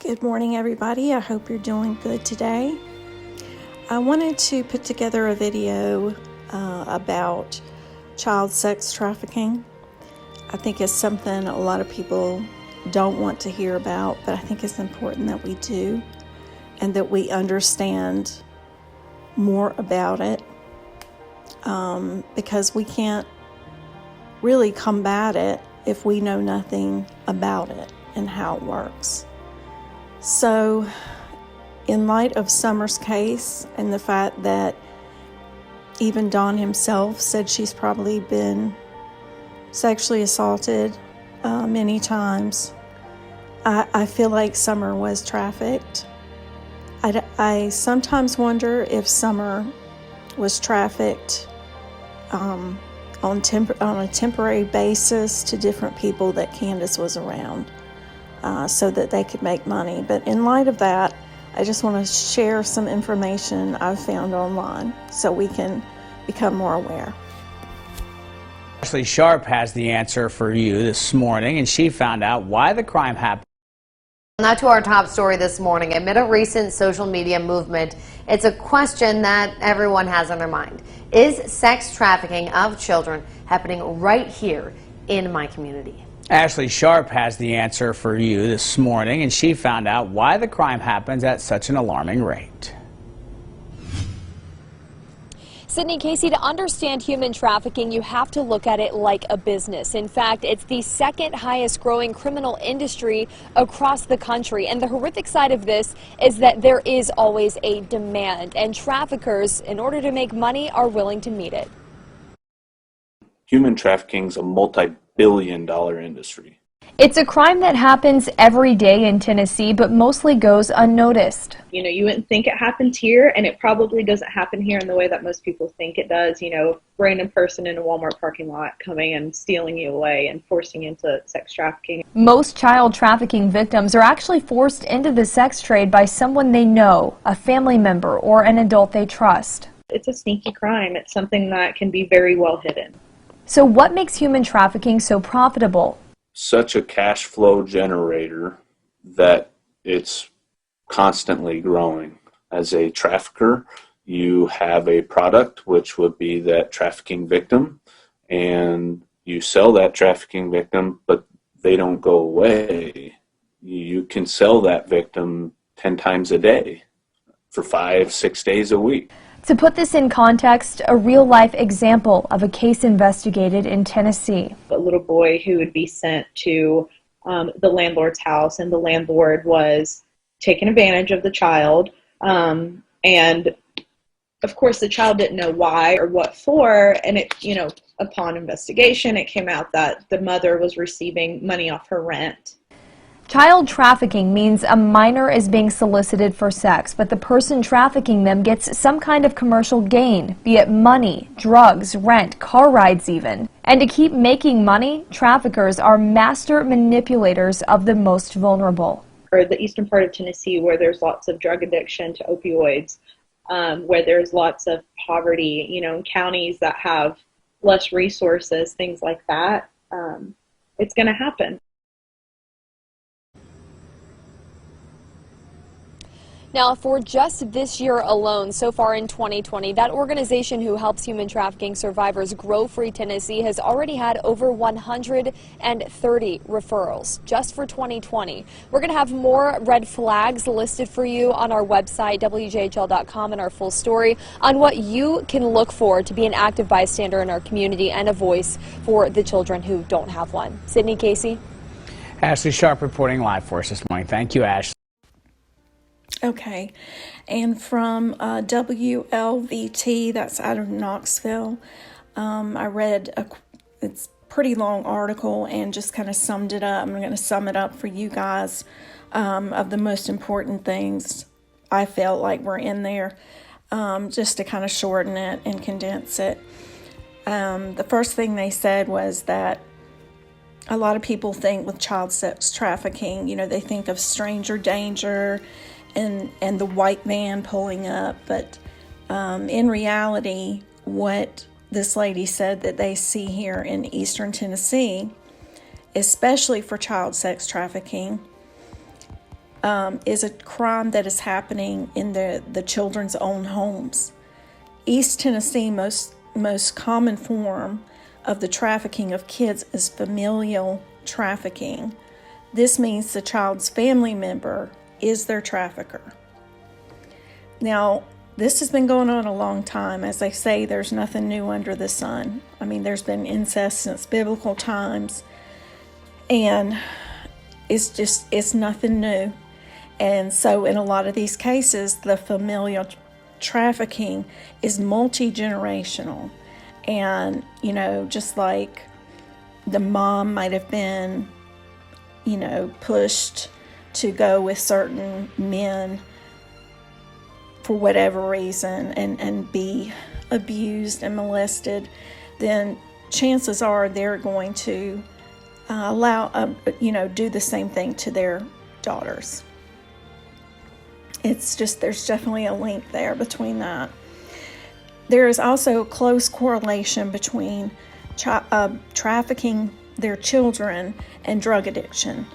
Good morning, everybody. I hope you're doing good today. I wanted to put together a video about child sex trafficking. I think it's something a lot of people don't want to hear about, but I think it's important that we do and that we understand more about it because we can't really combat it if we know nothing about it and how it works. So, in light of Summer's case and the fact that even Don himself said she's probably been sexually assaulted many times, I feel like Summer was trafficked. I sometimes wonder if Summer was trafficked on a temporary basis to different people that Candace was around so that they could make money. But in light of that, I just want to share some information I've found online so we can become more aware. Ashley Sharp has the answer for you this morning, and she found out why the crime happened. Now to our top story this morning. Amid a recent social media movement, it's a question that everyone has on their mind. Is sex trafficking of children happening right here in my community? Ashley Sharp has the answer for you this morning, and she found out why the crime happens at such an alarming rate. Sydney, Casey, to understand human trafficking, you have to look at it like a business. In fact, it's the second highest growing criminal industry across the country. And the horrific side of this is that there is always a demand, and traffickers, in order to make money, are willing to meet it. Human trafficking is a multi-billion-dollar industry. It's a crime that happens every day in Tennessee, but mostly goes unnoticed. You know, you wouldn't think it happens here, and it probably doesn't happen here in the way that most people think it does. You know, random person in a Walmart parking lot coming and stealing you away and forcing you into sex trafficking. Most child trafficking victims are actually forced into the sex trade by someone they know, a family member, or an adult they trust. It's a sneaky crime. It's something that can be very well hidden. So what makes human trafficking so profitable? Such a cash flow generator that it's constantly growing. As a trafficker, you have a product, which would be that trafficking victim, and you sell that trafficking victim, but they don't go away. You can sell that victim 10 times a day for 5-6 days a week. To put this in context, a real-life example of a case investigated in Tennessee. A little boy who would be sent to the landlord's house, and the landlord was taking advantage of the child. And of course, the child didn't know why or what for. And it, you know, upon investigation, it came out that the mother was receiving money off her rent. Child trafficking means a minor is being solicited for sex, but the person trafficking them gets some kind of commercial gain, be it money, drugs, rent, car rides even. And to keep making money, traffickers are master manipulators of the most vulnerable. Or the eastern part of Tennessee, where there's lots of drug addiction to opioids, where there's lots of poverty, you know, in counties that have less resources, things like that, it's going to happen. Now, for just this year alone, so far in 2020, that organization who helps human trafficking survivors grow free Tennessee has already had over 130 referrals just for 2020. We're going to have more red flags listed for you on our website, WJHL.com, and our full story on what you can look for to be an active bystander in our community and a voice for the children who don't have one. Sydney, Casey? Ashley Sharp reporting live for us this morning. Thank you, Ashley. Okay, and from WLVT, that's out of Knoxville, I read it's a pretty long article and just kind of summed it up. I'm going to sum it up for you guys of the most important things I felt like were in there, just to kind of shorten it and condense it. The first thing they said was that a lot of people think with child sex trafficking, you know, they think of stranger danger and the white van pulling up, but in reality, what this lady said that they see here in eastern Tennessee, especially for child sex trafficking, is a crime that is happening in the children's own homes. East Tennessee, most common form of the trafficking of kids is familial trafficking. This means the child's family member is their trafficker. Now, this has been going on a long time. As they say, there's nothing new under the sun. I mean, there's been incest since biblical times, and it's nothing new. And so in a lot of these cases, the familial trafficking is multi-generational. And, just like the mom might have been, pushed to go with certain men for whatever reason and be abused and molested, then chances are they're going to do the same thing to their daughters. It's just, there's definitely a link there between that. There is also a close correlation between trafficking their children and drug addiction.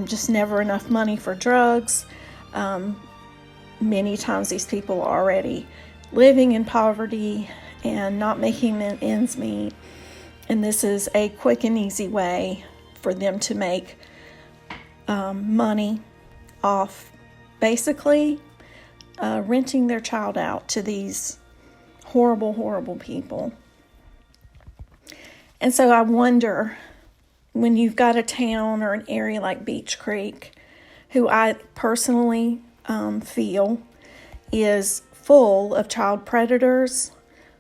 Just never enough money for drugs. Many times these people are already living in poverty and not making ends meet. And this is a quick and easy way for them to make money off basically renting their child out to these horrible, horrible people. And so I wonder, when you've got a town or an area like Beech Creek, who I personally feel is full of child predators.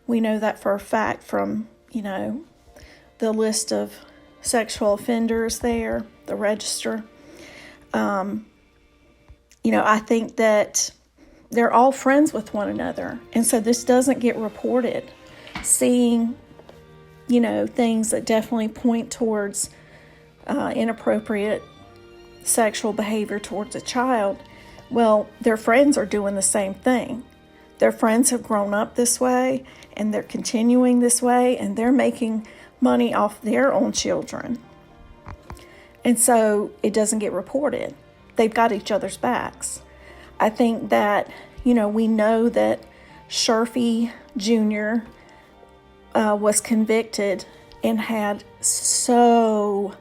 We know that for a fact from, the list of sexual offenders there, the register. I think that they're all friends with one another. And so this doesn't get reported. Seeing, things that definitely point towards inappropriate sexual behavior towards a child, well, their friends are doing the same thing. Their friends have grown up this way, and they're continuing this way, and they're making money off their own children. And so it doesn't get reported. They've got each other's backs. I think that, we know that Sherfy Jr. Was convicted and had so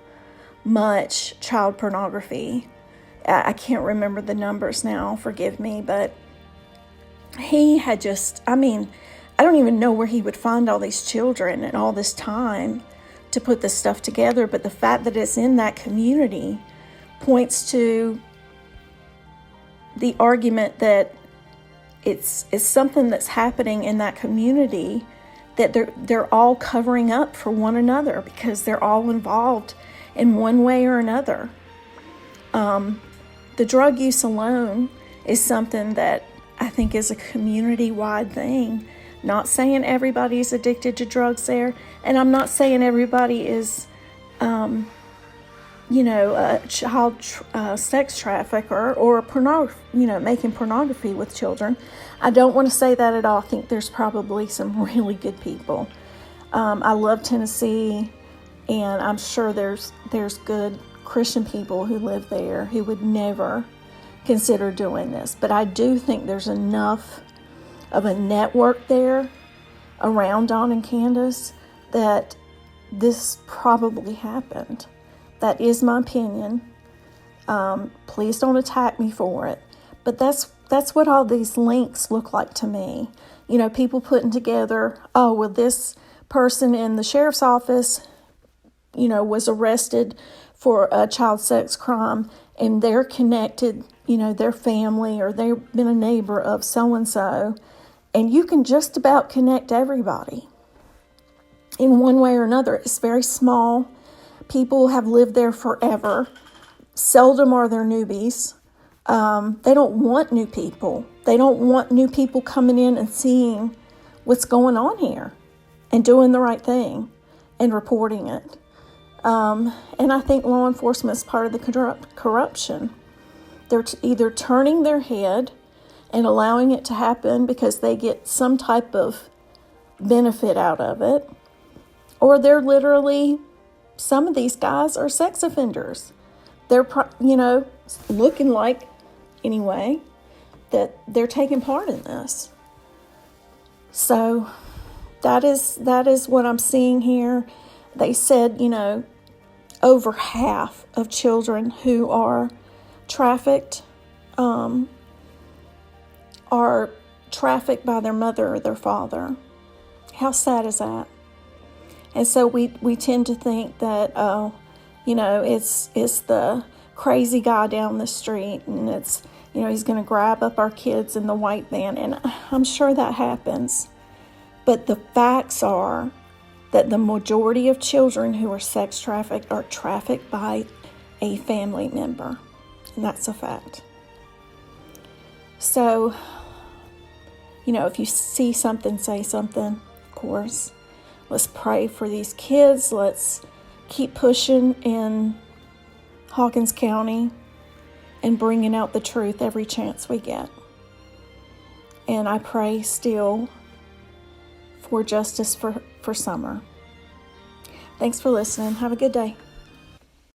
much child pornography. I can't remember the numbers now, forgive me, but he had I don't even know where he would find all these children and all this time to put this stuff together, but the fact that it's in that community points to the argument that it's something that's happening in that community, that they're all covering up for one another because they're all involved in one way or another. The drug use alone is something that I think is a community-wide thing. Not saying everybody's addicted to drugs there, and I'm not saying everybody is, a child sex trafficker or making pornography with children. I don't want to say that at all. I think there's probably some really good people. I love Tennessee, and I'm sure there's good Christian people who live there who would never consider doing this. But I do think there's enough of a network there around Don and Candace that this probably happened. That is my opinion. Please don't attack me for it. But that's what all these links look like to me. People putting together, this person in the sheriff's office, was arrested for a child sex crime, and they're connected, their family, or they've been a neighbor of so-and-so. And you can just about connect everybody in one way or another. It's very small. People have lived there forever. Seldom are there newbies. They don't want new people. They don't want new people coming in and seeing what's going on here and doing the right thing and reporting it. And I think law enforcement is part of the corruption. They're either turning their head and allowing it to happen because they get some type of benefit out of it, or they're literally, some of these guys are sex offenders. They're, looking like anyway, that they're taking part in this. So that is what I'm seeing here. They said, over half of children who are trafficked are trafficked by their mother or their father. How sad is that? And so we tend to think that, it's the crazy guy down the street, and it's, he's going to grab up our kids in the white van. And I'm sure that happens. But the facts are that the majority of children who are sex trafficked are trafficked by a family member. And that's a fact. So, if you see something, say something, of course. Let's pray for these kids. Let's keep pushing in Hawkins County and bringing out the truth every chance we get. And I pray still for justice for Summer. Thanks for listening. Have a good day.